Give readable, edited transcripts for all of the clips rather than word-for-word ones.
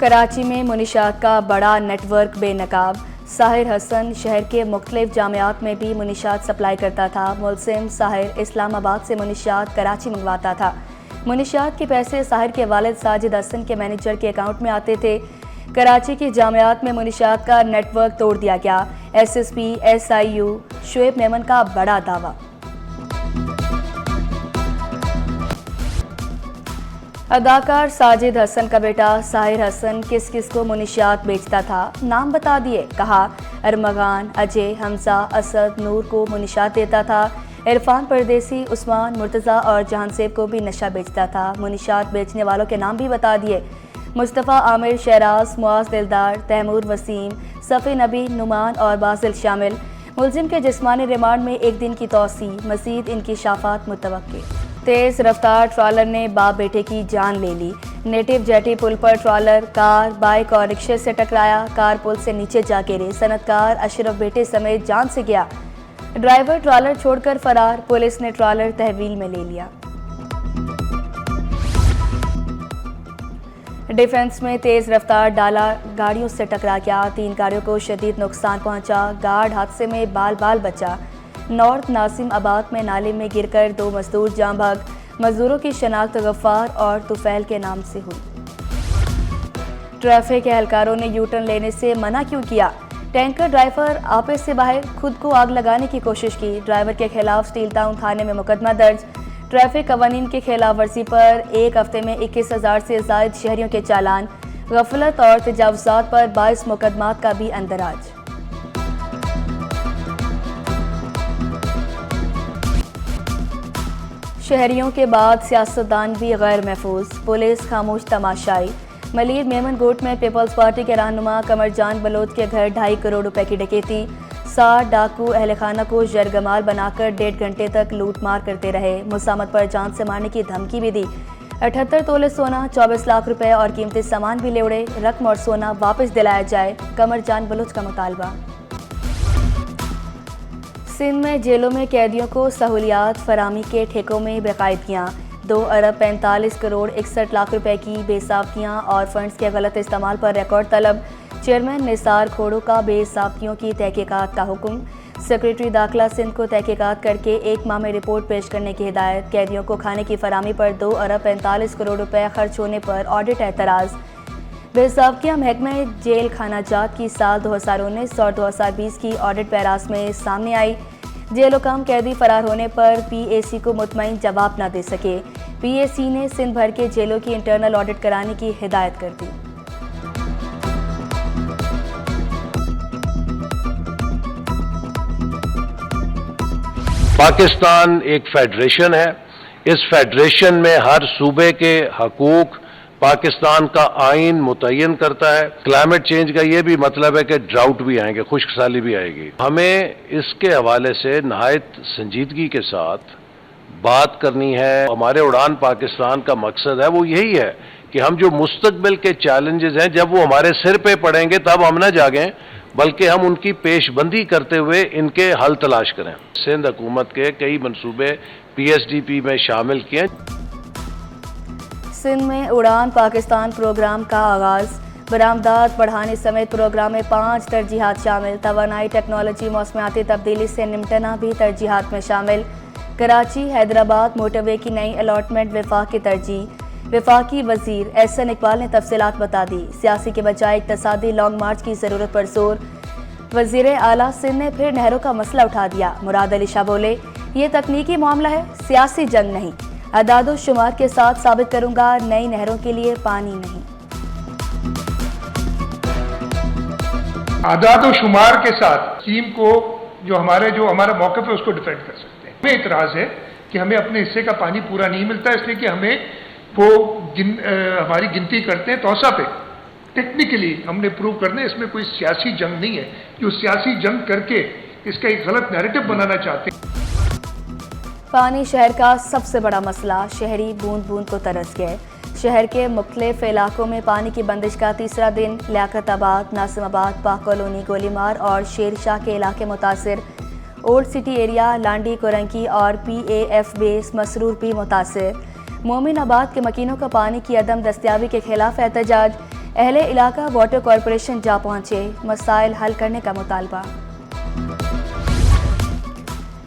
कराची में मुनीशात का बड़ा नेटवर्क बेनकाब। साहिर हसन शहर के मुख्तलिफ जामियात में भी मुनीशात सप्लाई करता था। मुलजिम साहिर इस्लामाबाद से मुनीशात कराची मंगवाता था। मुनीशात के पैसे साहिर के वालिद साजिद हसन के मैनेजर के अकाउंट में आते थे। कराची की जामियात में मुनीशात का नेटवर्क तोड़ दिया गया। SSP SIU शुएब मेमन का बड़ा दावा। अदाकार साजिद हसन का बेटा साहिर हसन किस किस को मुनीशात बेचता था, नाम बता दिए। कहा अरमगान, अजय, हमजा, असद, नूर को मुनीशात देता था। इरफान परदेसी, उस्मान, मुर्तज़ा और जहांसेब को भी नशा बेचता था। मुनीशात बेचने वालों के नाम भी बता दिए। मुस्तफ़ा, आमिर, शहराज, मुआज, दिलदार, तैमूर, वसीम, सफ़ी, नबी, नुमान और बासिल शामिल। मुलजिम के जिस्मानी रिमांड में एक दिन की तौसी, मज़ीद इंकिशाफात मुतवक्की। तेज़ रफ्तार ट्रॉलर ने बाप बेटे की जान ले ली। नेटिव जेटी पुल पर ट्रॉलर कार, बाइक और रिक्शे से टकराया। कार पुल से नीचे जा गिरे। सनतकार अशरफ बेटे समेत जान से गया। ड्राइवर ट्रॉलर छोड़कर फरार। पुलिस ने ट्रॉलर तहवील में ले लिया। डिफेंस में तेज़ रफ्तार डाला गाड़ियों से टकरा गया। 3 गाड़ियों को शदीद नुकसान पहुंचा। गार्ड हादसे में बाल बाल बचा। नॉर्थ नासिम आबाद में नाले में गिरकर 2 मजदूर जाँ भाग। मजदूरों की शनाख्त गफ्फार और तुफैल के नाम से हुई। ट्रैफिक एहलकारों ने यू टर्न लेने से मना क्यों किया? टैंकर ड्राइवर आपे से बाहर खुद को आग लगाने की कोशिश की। ड्राइवर के खिलाफ स्टील टाउन थाने में मुकदमा दर्ज। ट्रैफिक कवानीन की खिलाफ वर्जी पर एक हफ्ते में 21,000 से जायद शहरियों के चालान। गफलत और तजावुज़ात पर 22 मुकदमात का भी अंदराज। शहरियों के बाद सियासतदान भी गैर महफूज। पुलिस खामोश तमाशाई। मलिर मेमन गोट में पीपल्स पार्टी के रहनुमा कमरजान बलोच के घर 2.5 करोड़ रुपए की डकैती। 60 डाकू अहल खाना को जरगमाल बनाकर 1.5 घंटे तक लूट मार करते रहे। मुसामत पर जान से मारने की धमकी भी दी। 78 तोले सोना, 24 लाख रुपए और कीमती सामान भी ले उड़े। रकम और सोना वापस दिलाया जाए, कमरजान बलोच का मुतालबा। सिंध में जेलों में कैदियों को सहूलियात फरामी के ठेकों में बेकायदगियाँ। 2 अरब 45 करोड़ 61 लाख रुपए की बेसाबकियाँ और फंड्स के गलत इस्तेमाल पर रिकॉर्ड तलब। चेयरमैन निसार खोड़ो का बेसाबकियों की तहकीकात का हुक्म। सेक्रेटरी दाखिला सिंध को तहकीकात करके 1 माह में रिपोर्ट पेश करने की हिदायत। कैदियों को खाने की फरामी पर 2 अरब 45 करोड़ रुपए खर्च होने पर ऑडिट एतराज़। बेसाबकियाँ महकमे जेल खाना जात की साल 2019 और 2020 की ऑडिट पैरास में सामने आई। जेल हुकाम कैदी फरार होने पर PAC को मुतमईन जवाब न दे सके। PAC ने सिंध भर के जेलों की इंटरनल ऑडिट कराने की हिदायत कर दी। पाकिस्तान एक फेडरेशन है। इस फेडरेशन में हर सूबे के हकूक पाकिस्तान का आइन मुतय्यन करता है। क्लाइमेट चेंज का ये भी मतलब है कि ड्राउट भी आएंगे, खुश्क साली भी आएगी। हमें इसके हवाले से नहायत संजीदगी के साथ बात करनी है। हमारे उड़ान पाकिस्तान का मकसद है वो यही है कि हम जो मुस्तकबिल के चैलेंजेस हैं जब वो हमारे सिर पे पड़ेंगे तब हम न जागें, बल्कि हम उनकी पेशबंदी करते हुए इनके हल तलाश करें। सिंध हुकूमत के कई मंसूबे PSDP में शामिल किए। सिंध में उड़ान पाकिस्तान प्रोग्राम का आगाज़। बरामदात बढ़ाने समेत प्रोग्राम में 5 तरजीहात शामिल। तवानाई, टेक्नोलॉजी, मौसमियाती तब्दीली से निमटना भी तरजीहात में शामिल। कराची हैदराबाद मोटरवे की नई अलॉटमेंट वफाक की तरजीह। वफाकी वजीर एहसन इकबाल ने तफसीलात बता दी। सियासी के बजाय इक्तसादी लॉन्ग मार्च की ज़रूरत पर जोर। वजीर आला सिंध ने फिर नहरों का मसला उठा दिया। मुराद अली शाह बोले, ये तकनीकी मामला है, सियासी जंग नहीं। अदादो शुमार के साथ साबित करूंगा, नई नहरों के लिए पानी नहीं। आदादो शुमार के साथ टीम को जो हमारा मौक़िफ़ है उसको डिफेंड कर सकते हैं। हमें इतराज़ है कि हमें अपने हिस्से का पानी पूरा नहीं मिलता, इसलिए कि हमें वो हमारी गिनती करते हैं तौसा पे। टेक्निकली हमने प्रूव करना है, इसमें कोई सियासी जंग नहीं है। जो सियासी जंग करके इसका एक गलत नैरेटिव बनाना चाहते हैं। पानी शहर का सबसे बड़ा मसला। शहरी बूंद बूंद को तरस गए। शहर के मुख्तलिफ इलाकों में पानी की बंदिश का तीसरा दिन। लियाकताबाद, नासिमाबाद, पाक कॉलोनी, गोलीमार और शेर शाह के इलाके मुतासिर। ओल्ड सिटी एरिया, लांडी, कोरंकी और PAF बेस मसरूर भी मुतासिर। मोमिनाबाद के मकीनों का पानी की अदम दस्तियाबी के खिलाफ एहतजाज। अहले इलाका वाटर कॉरपोरेशन जा पहुंचे, मसाइल हल करने का मुतालबा।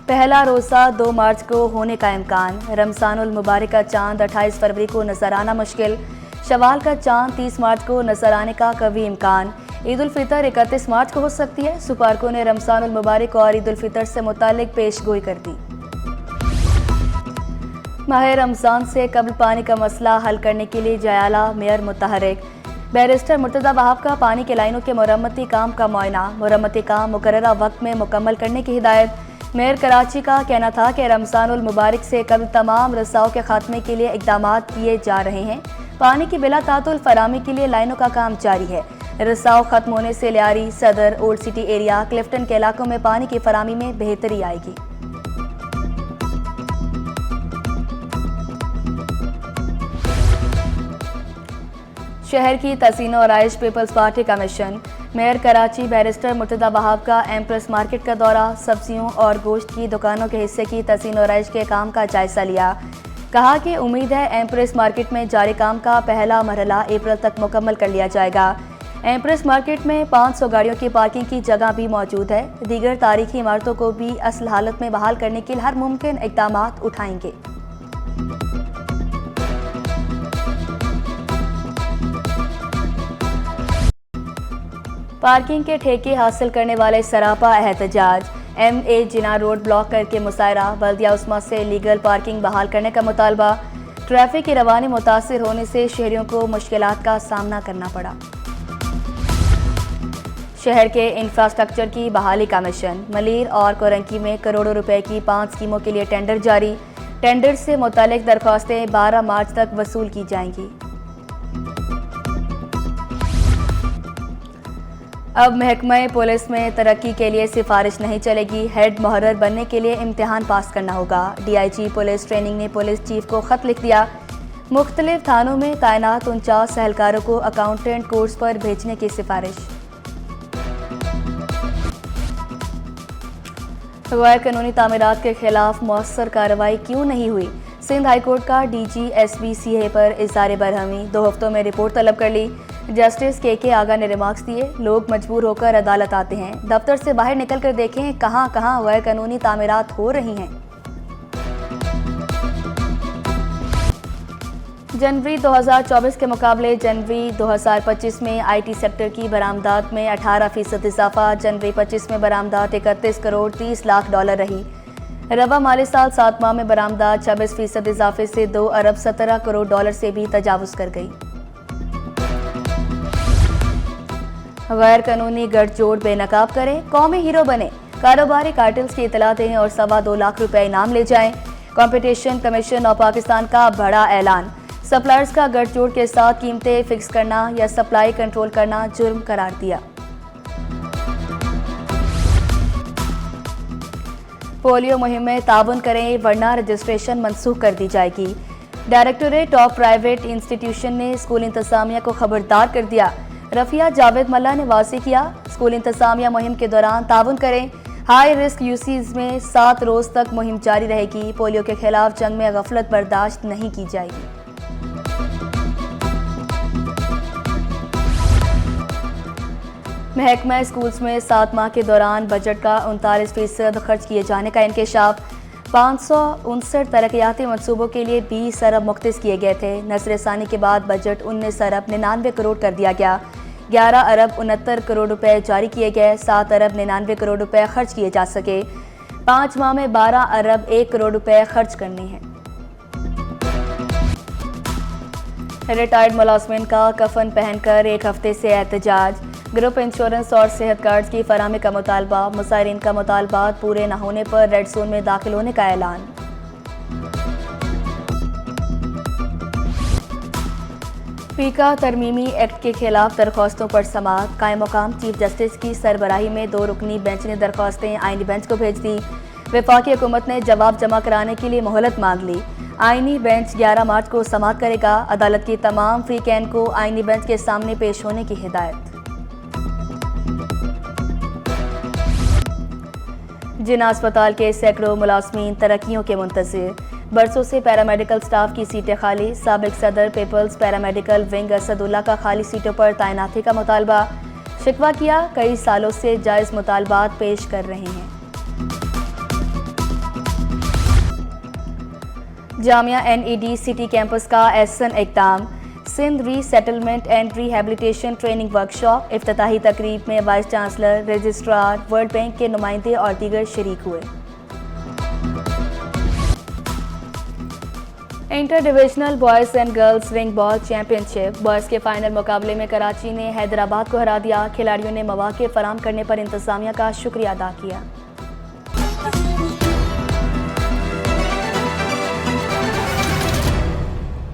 पहला रोज़ा 2 मार्च को होने का इम्कान। रमज़ानुल मुबारक का चांद 28 फरवरी को नजर आना मुश्किल। शवाल का चांद 30 मार्च को नजर आने का कवी इम्कान। ईद उल फितर 31 मार्च को हो सकती है। सुपारको ने रमज़ानुल मुबारक और ईद उल फितर से मुतालिक पेशगोई कर दी। माह रमज़ान से कबल पानी का मसला हल करने के लिए जयाला मेयर मुतहरिक। बैरिस्टर मुर्तज़ा वहाब का पानी के लाइनों के मरम्मती काम का मुआयना। मरम्मती काम मुकर्ररा वक्त में मुकम्मल करने की हिदायत। मेयर कराची का कहना था कि रमज़ानुल मुबारक से कबल तमाम रसाव के खात्मे के लिए इक़दाम किए जा रहे हैं। पानी की बिला तातुल फरामी के लिए लाइनों का काम जारी है। रसाव खत्म होने से लियारी, सदर, ओल्ड सिटी एरिया, क्लिफ्टन के इलाकों में पानी की फरामी में बेहतरी आएगी। शहर की तहसीन और आइश पीपल्स पार्टी का mission. Mayor Karachi barrister Murtaza Wahab का एम्प्रेस मार्केट का दौरा। सब्जियों और गोश्त की दुकानों के हिस्से की तहसीन और आइश के काम का जायजा लिया। कहा कि उम्मीद है एम्प्रेस मार्केट में जारी काम का पहला मरहला अप्रैल तक मुकम्मल कर लिया जाएगा। एम्प्रेस मार्केट में 500 गाड़ियों की पार्किंग की जगह भी मौजूद है। दीगर तारीखी इमारतों को भी असल हालत में बहाल करने के लिए हर मुमकिन इक़दाम उठाएंगे। पार्किंग के ठेके हासिल करने वाले सरापा एहतजाज। MA जिना रोड ब्लॉक करके मुशायरा। बल्दिया उस्मा से लीगल पार्किंग बहाल करने का मुतालबा। ट्रैफिक की रवानी मुतासिर होने से शहरियों को मुश्किलात का सामना करना पड़ा। शहर के इंफ्रास्ट्रक्चर की बहाली का मिशन। मलीर और कोरंकी में करोड़ों रुपए की 5 स्कीमों के लिए टेंडर जारी। टेंडर से मुतालिक दरख्वास्तें 12 मार्च तक वसूल की जाएंगी। अब महकमा पुलिस में तरक्की के लिए सिफारिश नहीं चलेगी। हेड मुहर्रर बनने के लिए इम्तिहान पास करना होगा। DIG पुलिस ट्रेनिंग ने पुलिस चीफ को खत लिख दिया। मुख्तलिफ थानों में तैनात 49 एहलकारों को अकाउंटेंट कोर्स पर भेजने की सिफारिश। गैर कानूनी तामीरात के खिलाफ मौसर कार्रवाई क्यों नहीं हुई? सिंध हाईकोर्ट का DG SB CA पर इज़हार बरहमी। 2 हफ्तों में रिपोर्ट तलब कर ली। जस्टिस KK आगा ने रिमार्क्स दिए, लोग मजबूर होकर अदालत आते हैं, दफ्तर से बाहर निकल कर देखें कहां कहां गैर कानूनी तामीरात हो रही हैं। जनवरी 2024 के मुकाबले जनवरी 2025 में IT सेक्टर की बरामदात में 18% इजाफा। जनवरी 25 में बरामदात 31 करोड़ 30 लाख डॉलर रही। रवा माली साल 7 माह में बरामदात 26% इजाफे से 2 अरब 17 करोड़ डॉलर से भी तजावुज कर गई। गैर कानूनी गठजोड़ बेनकाब करें, कौमी हीरो बने, कारोबारी कार्टेल्स की इतला दें और 2.25 लाख रुपए इनाम ले जाएं। कंपटीशन कमीशन ऑफ पाकिस्तान का बड़ा ऐलान। सप्लायर्स का गठजोड़ के साथ कीमतें फिक्स करना या सप्लाई कंट्रोल करना जुर्म करार दिया। पोलियो मुहिम में ताउन करें वरना रजिस्ट्रेशन मनसूख कर दी जाएगी। डायरेक्टोरेट ऑफ प्राइवेट इंस्टीट्यूशन ने स्कूल इंतजामिया को खबरदार कर दिया। रफिया जावेद मल्ला ने वाज़ेह किया, स्कूल इंतजामिया मुहिम के दौरान ताउन करें। हाई रिस्क यूसीज में 7 रोज तक मुहिम जारी रहेगी। पोलियो के खिलाफ जंग में गफलत बर्दाश्त नहीं की जाएगी। महकमा स्कूल्स में 7 माह के दौरान बजट का 39% खर्च किए जाने का इंकशाफ। 559 तरक्याती मनसूबों के लिए 20 अरब मुख्तस किए गए थे। नसर-ए-सानी के बाद बजट 19 अरब 99 करोड़ कर दिया गया। 11 अरब 69 करोड़ रुपए जारी किए गए। 7 अरब 99 करोड़ रुपए खर्च किए जा सके। 5 माह में 12 अरब 1 करोड़ रुपए खर्च करने हैं। रिटायर्ड मुलाजमिन का कफन पहनकर 1 हफ्ते से एहतजाज। ग्रुप इंश्योरेंस और सेहत कार्ड की फराहमी का मुतालबा। मुसाहिरीन का मुतालबात पूरे न होने पर रेड जोन में दाखिल होने का ऐलान। पीका तरमीमी एक्ट के खिलाफ दरख्वास्तों पर समाअत। कायम मुकाम चीफ जस्टिस की सरबराही में 2 रुकनी बेंच ने दरख्वास्तें आईनी बेंच को भेज दी। वफाकी हुकूमत ने जवाब जमा कराने के लिए मोहलत मांग ली। आईनी बेंच 11 मार्च को समाअत करेगा। अदालत की तमाम फ्री कैन को आईनी बेंच के सामने पेश होने की हिदायत। जिना अस्पताल के सैकड़ों मुलाजमीन तरक्कियों के मुंतज़िर। बरसों से पैरामेडिकल स्टाफ की सीटें खाली, साबिक सदर पीपल्स पैरामेडिकल विंग असदुल्ला का खाली सीटों पर तैनाती का मुतालबा। शिकवा किया, कई सालों से जायज़ मुतालबात पेश कर रहे हैं। जामिया NED सिटी कैंपस का एहसन इक़दाम, Sindh resettlement and rehabilitation training workshop. इफ्तिताही तकरीब में vice chancellor, registrar, world bank के नुमाइंदे और दीगर शरीक हुए। Inter divisional boys and girls ring ball championship boys के फाइनल मुकाबले में कराची ने हैदराबाद को हरा दिया। खिलाड़ियों ने मौके फराहम करने पर इंतजामिया का शुक्रिया अदा किया।